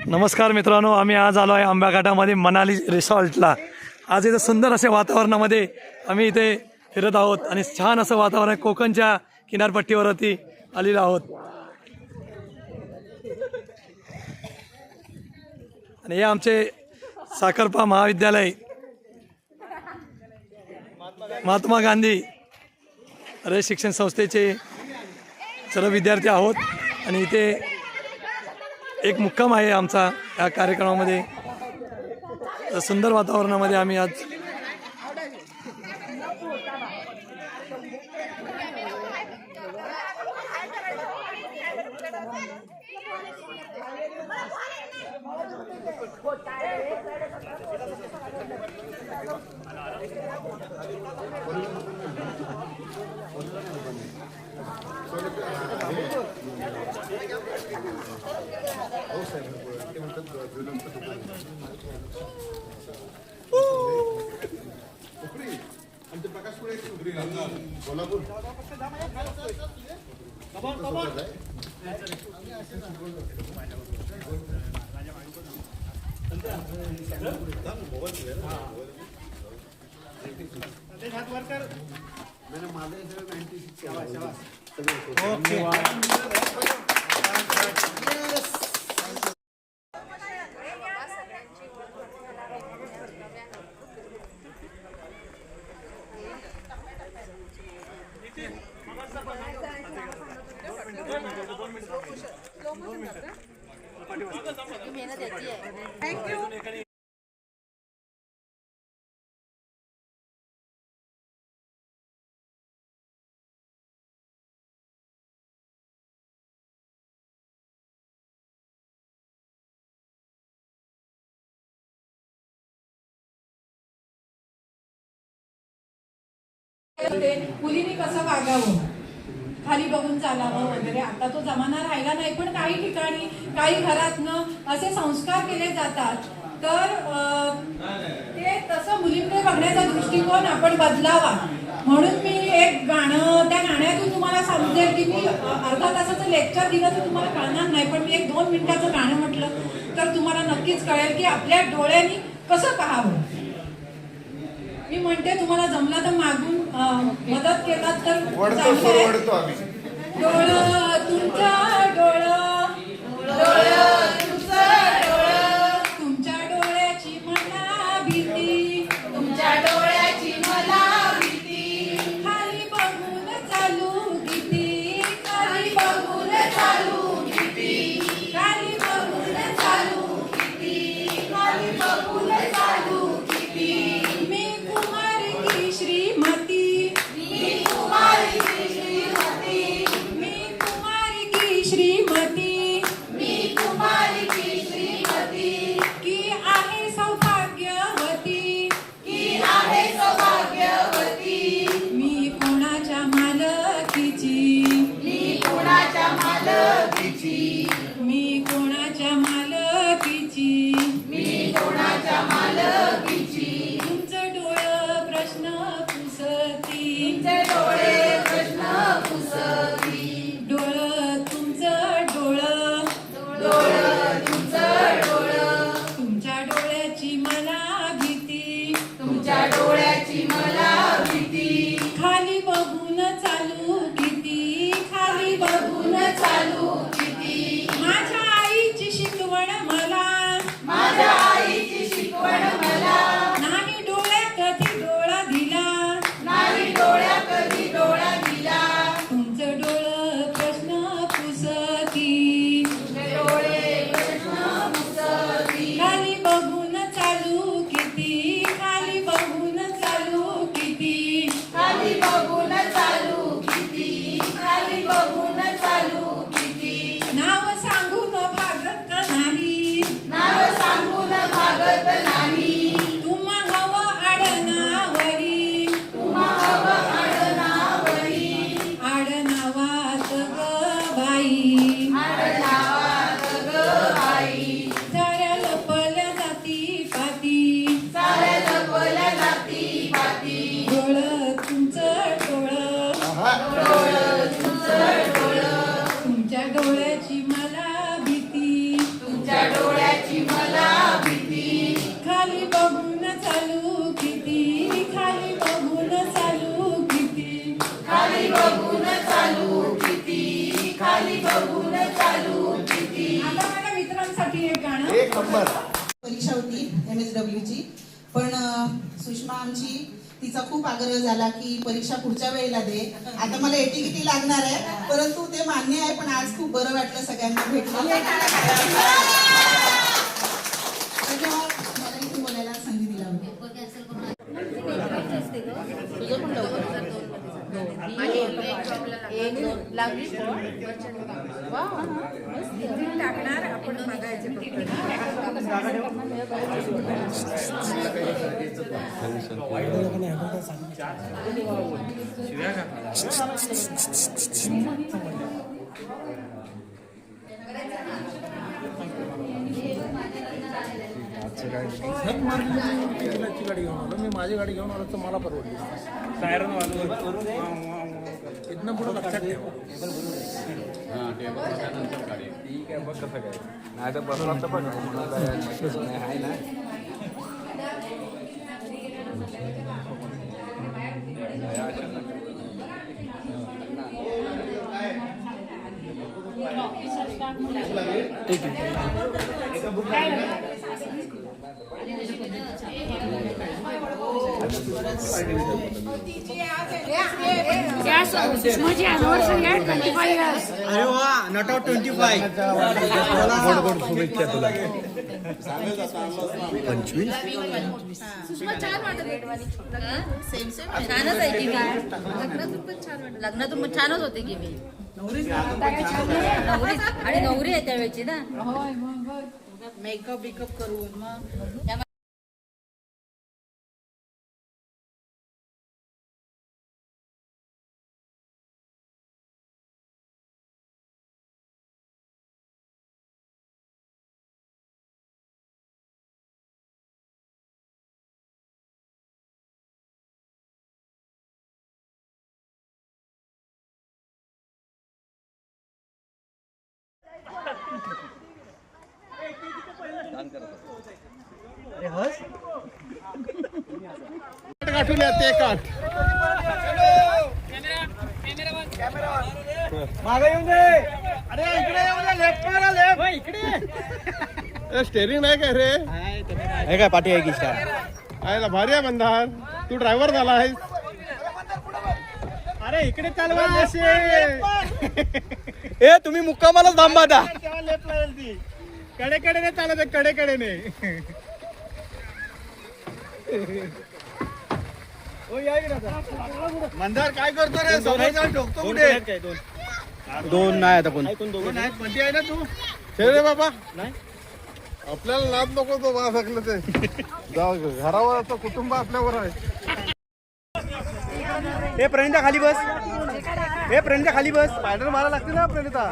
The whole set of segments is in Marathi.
नमस्कार मित्रांनो, आम्ही आज आलो आहे आंब्याघाटामध्ये मनाली रिसॉर्टला। आज इथं सुंदर असे वातावरणामध्ये आम्ही इथे फिरत आहोत आणि छान असं वातावरण आहे। कोकणच्या किनारपट्टीवरती आलेलो आहोत आणि हे आमचे साखरपा महाविद्यालय महात्मा गांधी रयत शिक्षण संस्थेचे सर्व विद्यार्थी आहोत आणि इथे एक मुक्काम आहे आमचा या कार्यक्रमामध्ये। सुंदर वातावरणामध्ये आम्ही आज मुलींनी कसं वागावं, खाली बघून चालावं वगैरे। आता तो जमाना राहिला नाही, पण काही ठिकाणी काही घरातनं असे संस्कार केले जातात। तर ते तसं मुलींकडे बघण्याचा दृष्टिकोन आपण बदलावा म्हणून मी एक गाणं, त्या गाण्यातून तुम्हाला समजेल की मी अर्धा तासाचं लेक्चर दिलं तर तुम्हाला कळणार नाही, पण मी एक 2 मिनिटाचं गाणं म्हटलं तर तुम्हाला नक्कीच कळेल की आपल्या डोळ्यांनी कसं पाहावं। मी म्हणते तुम्हाला जमलं तर मागून मदत केलात तर डोळं तुमच्या डोळं तुमच्या डोळ्याची मला भीती, तुमच्या डोळ्याची मला भीती, खाली बघून चालू किती, खाली बघून चालू किती, खाली बघून चालू किती, खाली बघून चालू किती। मी कुमारी की श्रीमती, मी कुमारी की श्रीमती, मी कुमारी की श्रीमती, मी कुमारी की श्रीमती, की आहे सौभाग्यवती, की आहे सौभाग्यवती। मी कोणाच्या मालकीची, मी कोणाच्या मालकीची, मी कोणाच्या मालकीची, मी कोणाच्या मालकीची। तुमचं डोळं प्रश्न पुसती, तुमचे डोळे प्रश्न पुसती, डोळं तुमचं डोळं तुमचं डोळं, तुमच्या डोळ्याची मला भीती, तुमच्या डोळ्याची मला भीती, खाली बघून चालू किती, खाली बघून चालू किती। माझ्या आईची शिकवण मला, माझ्या आईची शिकवण मला, नाही डोळ्यात कधी डोळा दिला, नाही डोळ्यात कधी डोळा दिला। तुमचं डोळं प्रश्न पुसती, तुमचे डोळे प्रश्न पुसती, खाली बघून चालू किती, खाली बघून चालू किती, खाली बघून चालू किती, खाली बघून चालू किती। नाव सांगून भागत नाही, नाव सांगून भागत नाही, तुम्हा हवं आडनावरी, तुम्हा हवं आडनावरी, आडनावात ग बाई, आडनावात ग बाई, साऱ्या लपल्या जाती पाती, साऱ्या लपल्या जाती पाती। डोळं तुमचं डोळं तुमचं डोळं, तुमच्या डोळ्याची मला भीती, तुमच्या डोळ्याची परीक्षा होती MSW ची, पण सुषमा आमची तिचा खूप आग्रह झाला की परीक्षा पुढच्या वेळेला दे. आता मला एटी किती लागणार आहे, परंतु ते मान्य आहे. पण आज खूप बरं वाटलं सगळ्यांना भेटलं. मला इथे बोलायला संधी दिला. टाकणार आपण बघायचे गाडी घेऊन आलो मी, माझी गाडी घेऊन आलो तर मला परवडली. सायरन इथनं पुढं लक्षात ठेवा. ठीक आहे, बघ कसं काय नाही तर बसला तर बघ आहे ना. ठीक आहे. सुषमाची anniversary आहे 25 years. अरे वा, नॉट आउट 25. शुभेच्छा तुला. 25. सुषमा छान वाटत सेम छानच आहे की काय. लग्नातून पण छान वाटत. लग्नातून पण छानच होते की मी. नवरी आणि नवरी आहे त्यावेळची ना. मेकअप बिकअप करून मग गाठून ते काठ मागे येऊन दे. अरे इकडे येऊन दे. लेफ्ट मारा, लेफ्ट इकडे. स्टेरिंग नाही काय रे? हे काय पाठी आहे की स्टार? आयला भारी आहे बंधार. तू ड्रायव्हर झाला आहेस. अरे इकडे चालवा. ए तुम्ही मुक्कामालाच थांबा आता. तेव्हा लेफ्ट लागेल ती. कडेकडेने चालत आहे, कडेकडेने. मंदार काय करतो रे? ठोकतो कुठे? दोन नाही आता कोण. मध्ये आहे ना तू? ठेव रे बाबा. नाही आपल्याला नाद नको तो बा सकलं ते. जाऊ घरावर तो कुटुंब आपल्यावर आहे. हे प्रणिता खाली बस. हे प्रणिता खाली बस. स्पायडर मारा लागते ना प्रणिता.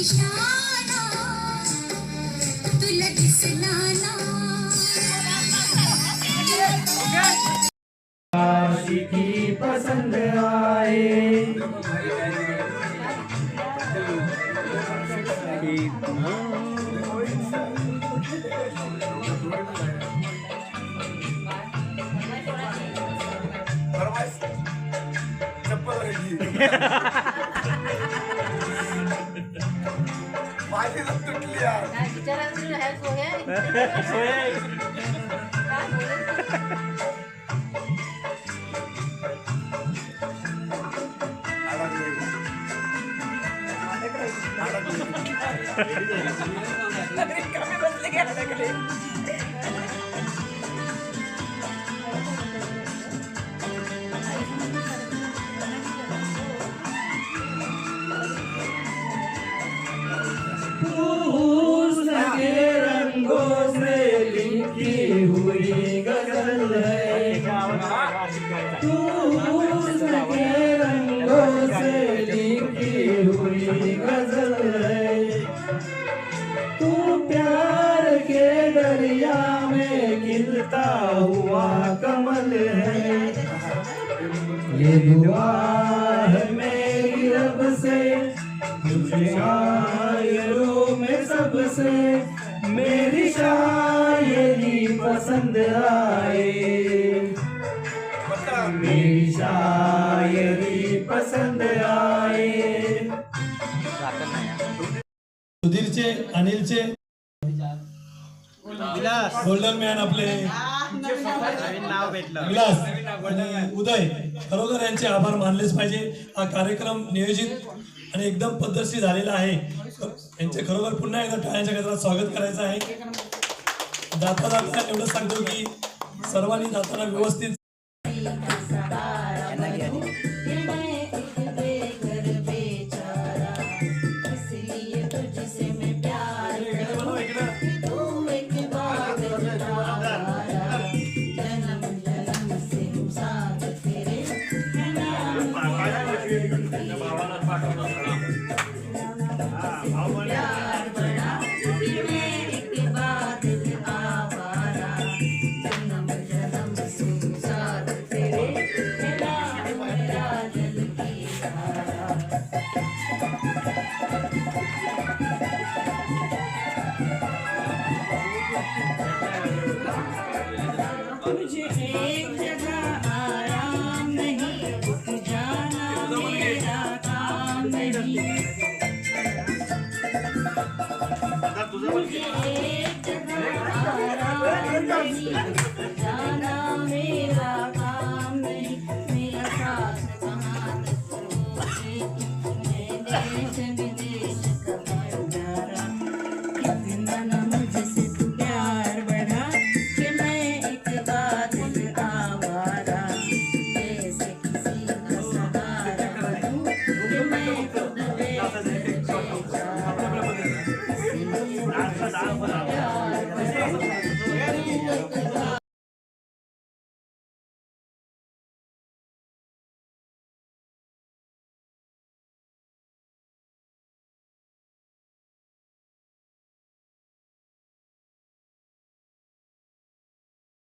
निशाणा तुला दिसला ना आशिकी पसंद आए काय विचारायचं आहे सोया काय बोलायचं? रंगों से लिखी हुई गजल है तू उसके रंगों से लिखी हुई गजल है तू प्यार के दरिया में खिलता हुआ कमल है ये दुआ है मेरी रब से तुझे शायरों में सबसे मेरी शायरी पसंद आए मेरी शायरी पसंद आए सुधीरचे अनिलचे गोल्डन मॅन आपले नाव भेटलं विलास आणि उदय खरोखर यांचे आभार मानलेच पाहिजे. हा कार्यक्रम नियोजित आणि एकदम पद्धतशीर झालेला आहे. यांचे खरोखर पुन्हा एकदा टाळ्यांच्या गजरात स्वागत करायचं आहे. जाता जाता एवढं सांगतो की सर्वांनी जाताना व्यवस्थित